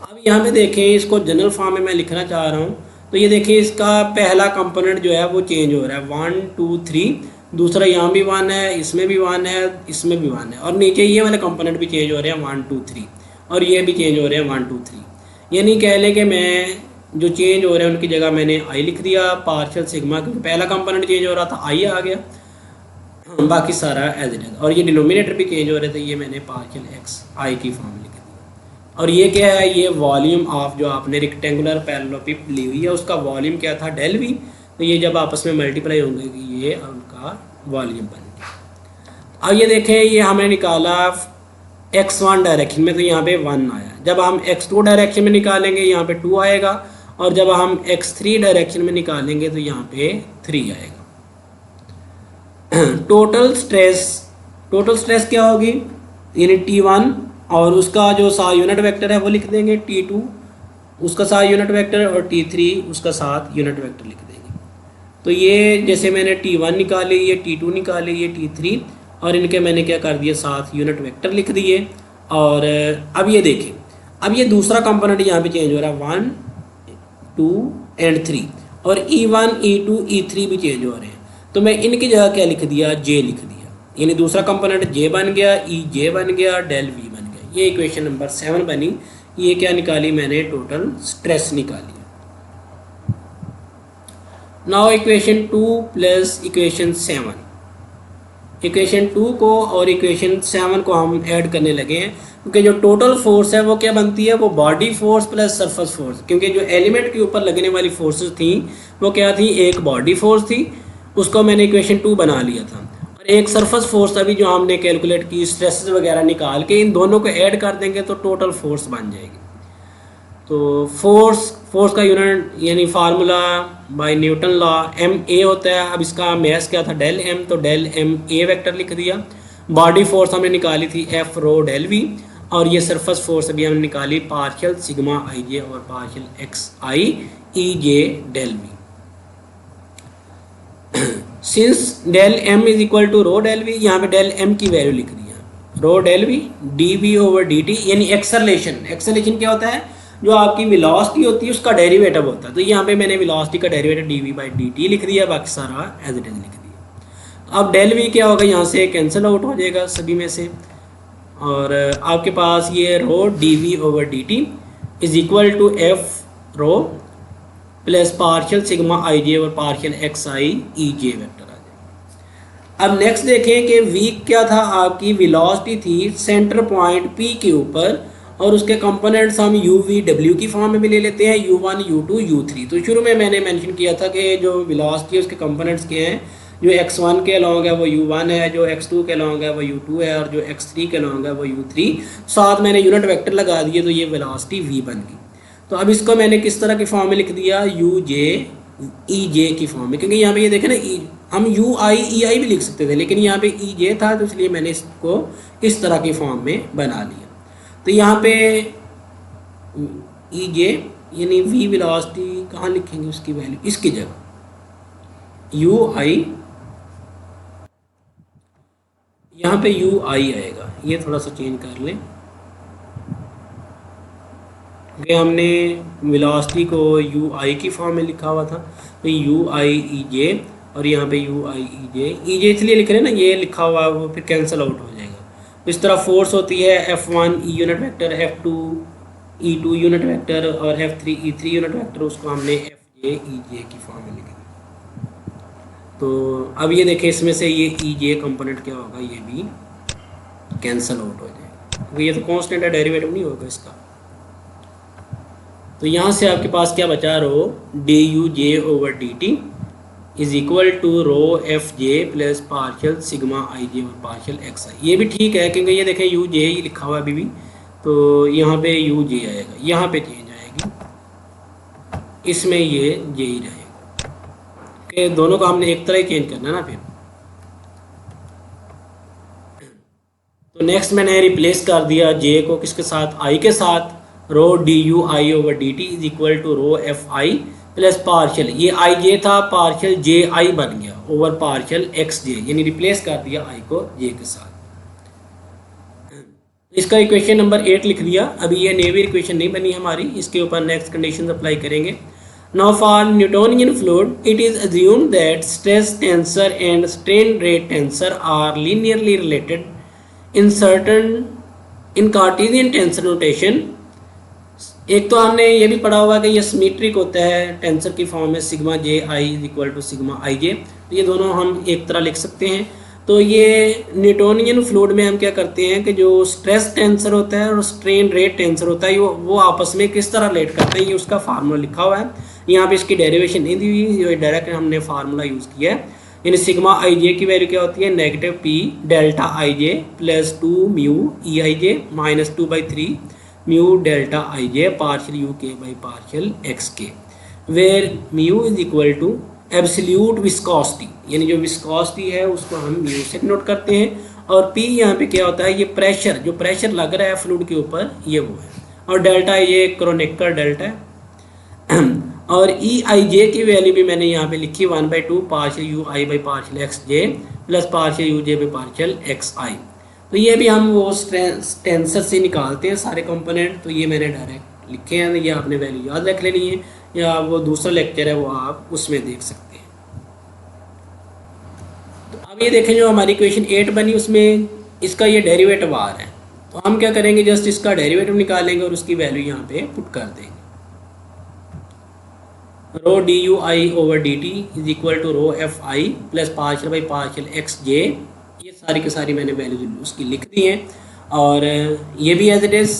अब यहाँ पे देखें, इसको जनरल फॉर्म में मैं लिखना चाह रहा हूँ। तो ये देखिए इसका पहला कंपोनेंट जो है वो चेंज हो रहा है 1 2 3, दूसरा यहाँ भी 1 है, इसमें भी 1 है, इसमें भी 1 है, और नीचे ये वाले कंपोनेंट भी चेंज हो रहे हैं 1 2 3, और ये भी चेंज हो रहे हैं 1 2 3। यानी कह लें कि मैं जो चेंज हो रहे हैं उनकी जगह मैंने आई लिख दिया पार्शियल सिग्मा, क्योंकि पहला कंपोनेंट चेंज हो रहा था आई आ गया, बाकी सारा एज इट इज। और ये डिनोमिनेटर भी चेंज हो रहे थे, ये मैंने पार्शियल एक्स आई की फॉर्म लिख दी। और ये क्या है, ये वॉल्यूम ऑफ जो आपने रेक्टेंगुलर पैरेललोपिड ली हुई है उसका वॉल्यूम क्या था, डेल वी। तो ये जब आपस में मल्टीप्लाई होंगे ये उनका वॉल्यूम बन गया। अब ये देखें, ये हमने निकाला x1 डायरेक्शन में, तो यहाँ पे 1 आया। जब हम x2 डायरेक्शन में निकालेंगे यहाँ पे 2 आएगा, और जब हम x3 डायरेक्शन में निकालेंगे तो यहाँ पे 3 आएगा। टोटल स्ट्रेस क्या होगी, यानी T1 और उसका जो सा यूनिट वेक्टर है वो लिख देंगे, T2 उसका सा यूनिट वेक्टर और T3 उसका साथ यूनिट वेक्टर लिख देंगे। तो ये जैसे मैंने T1 निकाली, ये T2 निकाली, ये T3, और इनके मैंने क्या कर दिया, साथ यूनिट वेक्टर लिख दिए। और अब ये देखें, अब ये दूसरा कंपोनेंट यहाँ पे चेंज हो रहा है 1 2 एंड 3, और E1 E2 E3 भी चेंज हो रहे हैं। तो मैं इनकी जगह क्या लिख दिया, J लिख दिया, यानी दूसरा कंपोनेंट J बन गया, EJ बन गया, डेल V बन गया। ये इक्वेशन नंबर 7 बनी। ये क्या निकाली मैंने, टोटल स्ट्रेस निकाली। Now equation 2 plus equation 7, equation 2 को और इक्वेशन 7 को हम ऐड करने लगे हैं, क्योंकि जो टोटल फोर्स है वो क्या बनती है, वो body force plus surface force. क्योंकि जो एलिमेंट के ऊपर लगने वाली फोर्सेस थी वो क्या थी, एक बॉडी फोर्स थी, उसको मैंने इक्वेशन 2 बना लिया था, और एक सरफेस फोर्स अभी जो हमने कैलकुलेट की स्ट्रेसेस वगैरह निकाल के इन दोनों को ऐड कर देंगे तो टोटल फोर्स बन जाएगी। तो फोर्स का यूनिट यानी formula by Newton law ma होता है। अब इसका मैस क्या था, डेल m, तो डेल ma वेक्टर लिख दिया। बॉडी फोर्स हमने निकाली थी F रो डेल v, और ये सरफेस फोर्स अभी हमने निकाली पार्शियल सिग्मा ij और partial xi ej del v। Since del m is equal to rho del v, यहाँ पे डेल m की वैल्यू लिख दिया, rho del v d v over d t, यानी एक्सेलरेशन। एक्सेलरेशन क्या होता है, जो आपकी वेलोसिटी होती है उसका डेरिवेटिव होता है। तो यहाँ पे मैंने वेलोसिटी का derivative d v by d t लिख दिया, बाकी सारा एज इट इज लिख दिया। अब डेल वी क्या होगा, यहाँ से कैंसिल आउट हो जाएगा सभी में से, और आपके पास ये rho d v over d t is equal to f rho plus partial sigma i j और partial x i e j vector आ जाएगा। अब नेक्स्ट देखें कि वी क्या था, आपकी वेलोसिटी थी सेंटर पॉइंट पी के ऊपर, और उसके कंपोनेंट्स हम यू वी डब्ल्यू की फॉर्म में भी ले लेते हैं, u1 u2 u3। तो शुरू में मैंने मेंशन किया था कि जो वेलोसिटी है उसके कंपोनेंट्स के हैं, जो x1 के अलॉन्ग है वो u1 है, जो x2 के अलॉन्ग है वो u2 है, और जो x3 के अलॉन्ग है वो u3। साथ मैंने यूनिट वेक्टर लगा दिए, तो ये वेलोसिटी v बन गई। तो अब इसको मैंने किस तरह की फॉर्म में लिख दिया, u j e j की फॉर्म में, क्योंकि यहाँ पे ये देखें ना हम u i e i भी लिख सकते थे, लेकिन यहाँ पे e j था, तो इसलिए मैंने इसको इस तरह की फॉर्म में बना लिया। तो यहाँ पे ई जे यानी वी वेलोसिटी कहाँ लिखेंगे, उसकी वैल्यू इसकी जगह यू आई, यहाँ पे यू आई आएगा, ये थोड़ा सा चेंज कर लें, क्योंकि हमने वेलोसिटी को यू आई की फॉर्म में लिखा हुआ था। तो यू आई ई जे, और यहाँ पे यू आई ई जे इसलिए लिख रहे हैं ना, ये लिखा हुआ है वो फिर कैंसिल आउट हो जाएगा। तो इस तरह फोर्स होती है F1 e unit vector, F2 E2 unit vector, और F3 E3 यूनिट वेक्टर, उसको हमने FJ EJ की फॉर्म में लिखा। तो अब ये देखें, इसमें से ये EJ कंपोनेंट क्या होगा, ये भी कैंसिल आउट हो जाएगा, क्योंकि ये तो कांस्टेंट है, डेरिवेटिव नहीं होगा इसका। तो यहाँ से आपके पास क्या बचा, rho d u j over d t is equal to rho f j plus partial sigma i j और पार्शियल एक्स आई। ये भी ठीक है, क्योंकि ये देखें यू जे ही लिखा हुआ अभी भी, तो यहाँ पे यू जे आएगा, यहाँ पे चेंज आएगी, इसमें ये जे ही रहेगा, कि दोनों का हमने एक तरह ही चेंज करना है ना फिर। तो नेक्स्ट मैंने रिप्लेस कर दिया जे को किसके साथ, आई के साथ, rho d u i over d t is equal to rho f i plus partial, ये आई जे था, पार्शियल जे आई बन गया ओवर पार्शियल एक्स जे, यानी रिप्लेस कर दिया आई को जे के साथ। इसका इक्वेशन नंबर 8 लिख दिया। अभी ये नेवी इक्वेशन नहीं बनी हमारी, इसके ऊपर नेक्स्ट कंडीशन अप्लाई करेंगे। Now for Newtonian fluid it is assumed that stress tensor and strain rate tensor are linearly related in certain in Cartesian tensor notation. एक तो हमने ये भी पढ़ा हुआ कि ये सिमेट्रिक होता है, टेंसर की फॉर्म में sigma j i is equal to sigma i j, तो ये दोनों हम एक तरह लिख सकते हैं। तो ये न्यूटोनियन फ्लूइड में हम क्या करते हैं कि जो स्ट्रेस टेंसर होता है और स्ट्रेन रेट टेंसर होता है, वो आपस में किस तरह रिलेट करते हैं, ये उसका फार्मूला लिखा हुआ है। यहाँ पे इसकी डेरिवेशन नहीं दी हुई, ये डायरेक्ट हमने फार्मूला यूज़ किया है। यानी सिग्मा आई जे की वैल्यू क्या होती है, negative p delta i j plus 2 mu e i j minus 2/3 mu delta i j partial u k by partial x k, where mu is equal to absolute viscosity, यानी जो viscosity है उसको हम mu से note करते हैं, और P यहाँ पे क्या होता है, ये प्रेशर, जो प्रेशर लग रहा है फ्लूइड के ऊपर ये वो है, और डेल्टा ये क्रोनेकर डेल्टा है। और ई आई जे की वैल्यू भी मैंने यहाँ पे लिखी 1/2 partial u i by partial x j plus partial u j by partial x i. तो ये भी हम वो टेंसर से निकालते हैं सारे कंपोनेंट, तो ये मैंने डायरेक्ट लिखे हैं, ये आपने वैल्यू याद रख लेनी है, या वो दूसरा लेक्चर है वो आप उसमें देख सकते हैं। तो अब ये देखें, जो हमारी इक्वेशन 8 बनी उसमें इसका ये डेरिवेटिव आ रहा है, तो हम क्या करेंगे, जस्ट इसका डेरिवेटिव निकालेंगे और उसकी वैल्यू यहाँ पे पुट कर देंगे। Rho d u i over d t is equal to rho f i plus partial by partial x j, ये सारी की सारी मैंने वैल्यू उसकी लिख दी है, और ये भी as it is,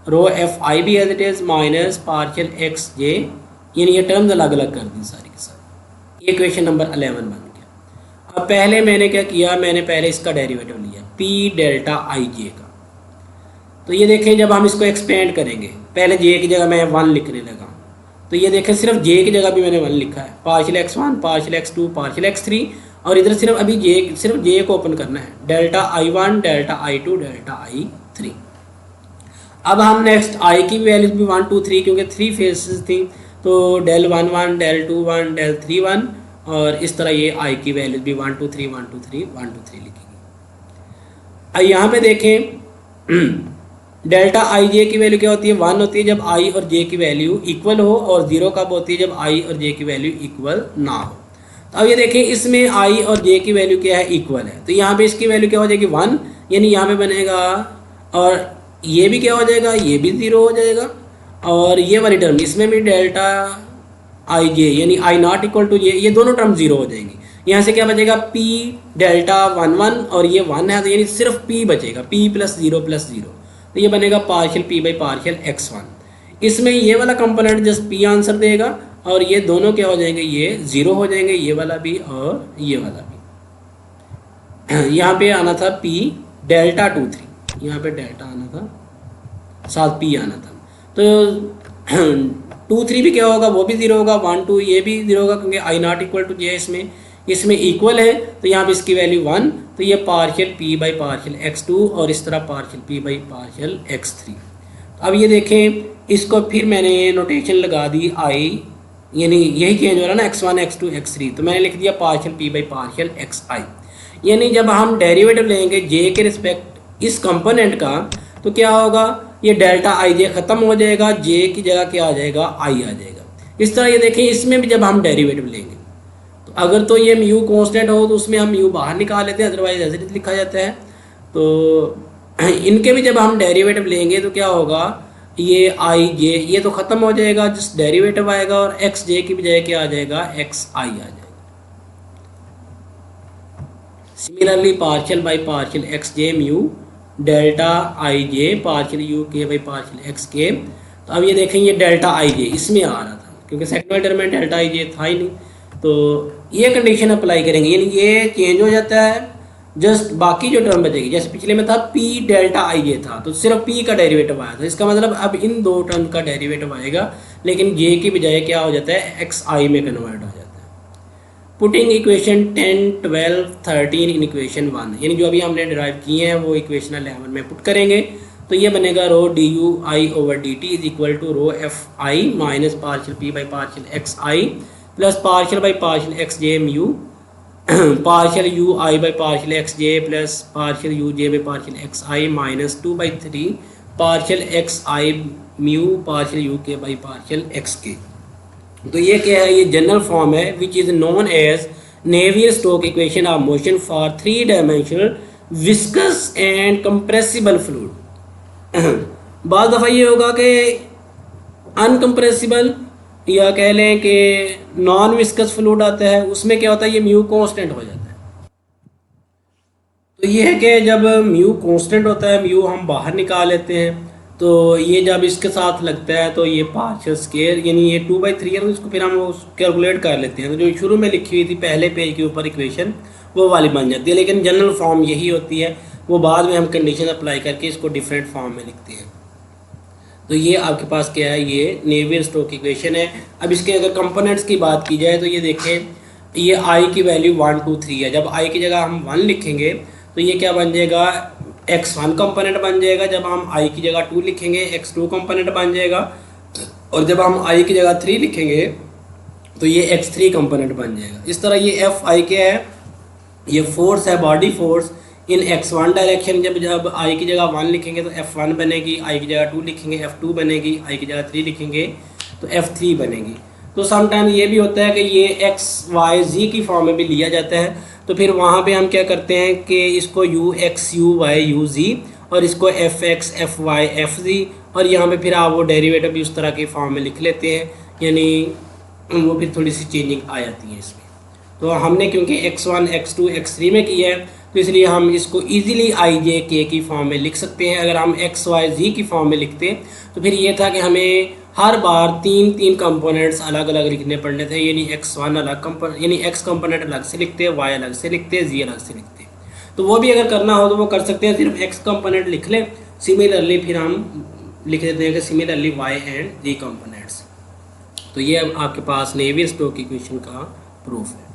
rho f i भी as it is minus partial x j, यानी ये टर्म्स अलग अलग कर दी सारी के सारी। ये इक्वेशन नंबर 11 बन गया। अब पहले मैंने क्या किया, मैंने पहले इसका डेरिवेटिव लिया पी डेल्टा आई जे का। तो ये देखें, जब हम इसको एक्सपेंड करेंगे, पहले जे की जगह मैं 1 लिखने लगा, तो ये देखें सिर्फ जे की जगह भी मैंने 1 लिखा है, partial x1 partial x2 partial x3, और इधर सिर्फ अभी सिर्फ जे को ओपन करना है, delta I1 delta I2 delta I3। अब हम नेक्स्ट आई की वैल्यूज भी 1 2 3, क्योंकि 3 फेसेस थी, तो डेल 1 1 डेल 2 1 डेल 3 1, और इस तरह ये आई की वैल्यूज भी 1 2 3 1 2 3 1 2 3 लिखेंगे। अब यहाँ पे देखें डेल्टा आई जे की वैल्यू क्या होती है, 1 होती है जब आई और जे की वैल्यू इक्वल हो, और 0 कब होती है जब आई और जे की वैल्यू इक्वल ना हो। तो अब ये देखें इसमें आई और जे की वैल्यू क्या है, इक्वल है, तो यहाँ पे इसकी वैल्यू क्या हो जाएगी 1, यानी यहाँ पे बनेगा, और ये भी क्या हो जाएगा, ये भी 0 हो जाएगा, और ये वाली टर्म इसमें भी डेल्टा आई जे यानी आई नॉट इक्वल टू जे, ये दोनों टर्म 0 हो जाएंगी। यहाँ से क्या बचेगा पी डेल्टा 1 1, और ये 1 है तो यानी सिर्फ पी बचेगा, पी प्लस 0 प्लस 0, तो ये बनेगा partial P by partial x1। इसमें ये वाला कंपोनेंट जस्ट पी आंसर देगा, और ये दोनों क्या हो जाएंगे, ये 0 हो जाएंगे, ये वाला भी और ये वाला भी। यहाँ पे आना था p डेल्टा 2 3, यहाँ पे डेल्टा आना था, साथ p आना था, तो 2 3 भी क्या होगा, वो भी 0 होगा, 1 2 ये भी 0 होगा, क्योंकि आई नॉट इक्वल टू जे इसमें इक्वल है, तो यहाँ पे इसकी वैल्यू 1, तो ये partial p by partial x2, और इस तरह partial p by partial x3। अब ये देखें इसको फिर मैंने नोटेशन लगा दी i, यानी यही चेंज हो रहा है ना, x1 x2 x3, तो मैंने लिख दिया partial p by partial xi। यानी जब हम डेरिवेटिव लेंगे j के रिस्पेक्ट इस कंपोनेंट का, तो क्या होगा, ये डेल्टा आई जे ख़त्म हो जाएगा, j की जगह क्या आ जाएगा, i आ जाएगा। इस तरह ये देखें इसमें भी जब हम डेरिवेटिव लेंगे, तो अगर तो ये म्यू कांस्टेंट हो तो उसमें हम म्यू बाहर निकाल लेते हैं, अदरवाइज ऐसे लिखा जाता है। तो इनके भी जब हम डेरिवेटिव लेंगे तो क्या होगा, ये आई जे ये तो ख़त्म हो जाएगा, जिस डेरिवेटिव आएगा, और एक्स जे की बजाय क्या आ जाएगा, एक्स आई आ जाएगा। Similarly partial by partial x j mu delta i j partial u k by partial x k. तो अब ये देखें ये डेल्टा आई जे इसमें आ रहा था, क्योंकि सेकंड टर्म में डेल्टा आई जे था ही नहीं, तो ये कंडीशन अप्लाई करेंगे, यानी ये चेंज हो जाता है, जस्ट बाकी जो टर्म बचेगी, जैसे पिछले में था p डेल्टा आई जे था, तो सिर्फ p का डेरिवेटिव आया था, इसका मतलब अब इन दो टर्म का डेरिवेटिव आएगा, लेकिन j की बजाय क्या हो जाता है, xi में कन्वर्ट हो जाता है। पुटिंग इक्वेशन 10 12 13 इन इक्वेशन 1, यानी जो अभी हमने डिराइव किए हैं वो इक्वेशन 11 में पुट करेंगे, तो ये बनेगा rho d u i over d t is equal to rho f i minus partial p by partial x i plus partial by partial x j mu partial u i by partial x j plus partial u j by partial x i minus 2/3 partial x i mu partial u k by partial x k. तो ये क्या है, ये general form है which is known as Navier Stoke equation of motion for 3 dimensional viscous and compressible fluid. बाद दफ़ा ये होगा कि अनकम्प्रेसिबल या कह लें कि नॉन विस्कस फ्लूइड आता है, उसमें क्या होता है, ये म्यू कांस्टेंट हो जाता है। तो ये है कि जब म्यू कांस्टेंट होता है, म्यू हम बाहर निकाल लेते हैं, तो ये जब इसके साथ लगता है तो ये पार्शियल स्केयर यानी ये 2/3 है, तो इसको फिर हम कैलकुलेट कर लेते हैं, तो जो शुरू में लिखी हुई थी पहले पेज के ऊपर इक्वेशन वो वाली बन जाती है, लेकिन जनरल फॉर्म यही होती है, वो बाद में हम कंडीशन अप्लाई करके इसको डिफरेंट फॉर्म में लिखते हैं। तो ये आपके पास क्या है, ये नेवियर स्टोक इक्वेशन है। अब इसके अगर कंपोनेंट्स की बात की जाए तो ये देखें, ये आई की वैल्यू 1 2 3 है, जब आई की जगह हम 1 लिखेंगे तो ये क्या बन जाएगा, x1 कंपोनेंट बन जाएगा, जब हम i की जगह 2 लिखेंगे x2 कंपोनेंट बन जाएगा, और जब हम i की जगह 3 लिखेंगे तो ये x3 कंपोनेंट बन जाएगा। इस तरह ये Fi क्या है, ये फोर्स है, body force in x1 direction. जब i की जगह 1 लिखेंगे तो F1 बनेगी, i की जगह 2 लिखेंगे F2 बनेगी, i की जगह 3 लिखेंगे तो F3 बनेगी। तो समटाइम ये भी होता है कि ये x y z की फॉर्म में भी लिया जाता है, तो फिर वहाँ पे हम क्या करते हैं कि इसको u x u y u z और इसको f x f y f z, और यहाँ पे फिर आप वो डेरिवेटिव भी उस तरह के फॉर्म में लिख लेते हैं, यानी वो फिर थोड़ी सी चेंजिंग आ जाती है इसमें। तो हमने क्योंकि x1 x2 x3 में किया है तो इसलिए हम इसको इजीली i j k की फॉर्म में लिख सकते हैं। अगर हम x y z की फॉर्म में लिखते तो फिर ये था कि हमें हर बार तीन कंपोनेंट्स अलग अलग लिखने पड़ने थे, यानी x1 अलग कंपोनेंट यानी x कंपोनेंट अलग से लिखते हैं, y अलग से लिखते हैं, z अलग से लिखते हैं। तो वो भी अगर करना हो तो वो कर सकते हैं, सिर्फ x कंपोनेंट लिख लें, सिमिलरली फिर हम लिख देते हैं कि similarly y and z components. तो ये अब आपके पास नेवियर स्टोक इक्वेशन का प्रूफ है।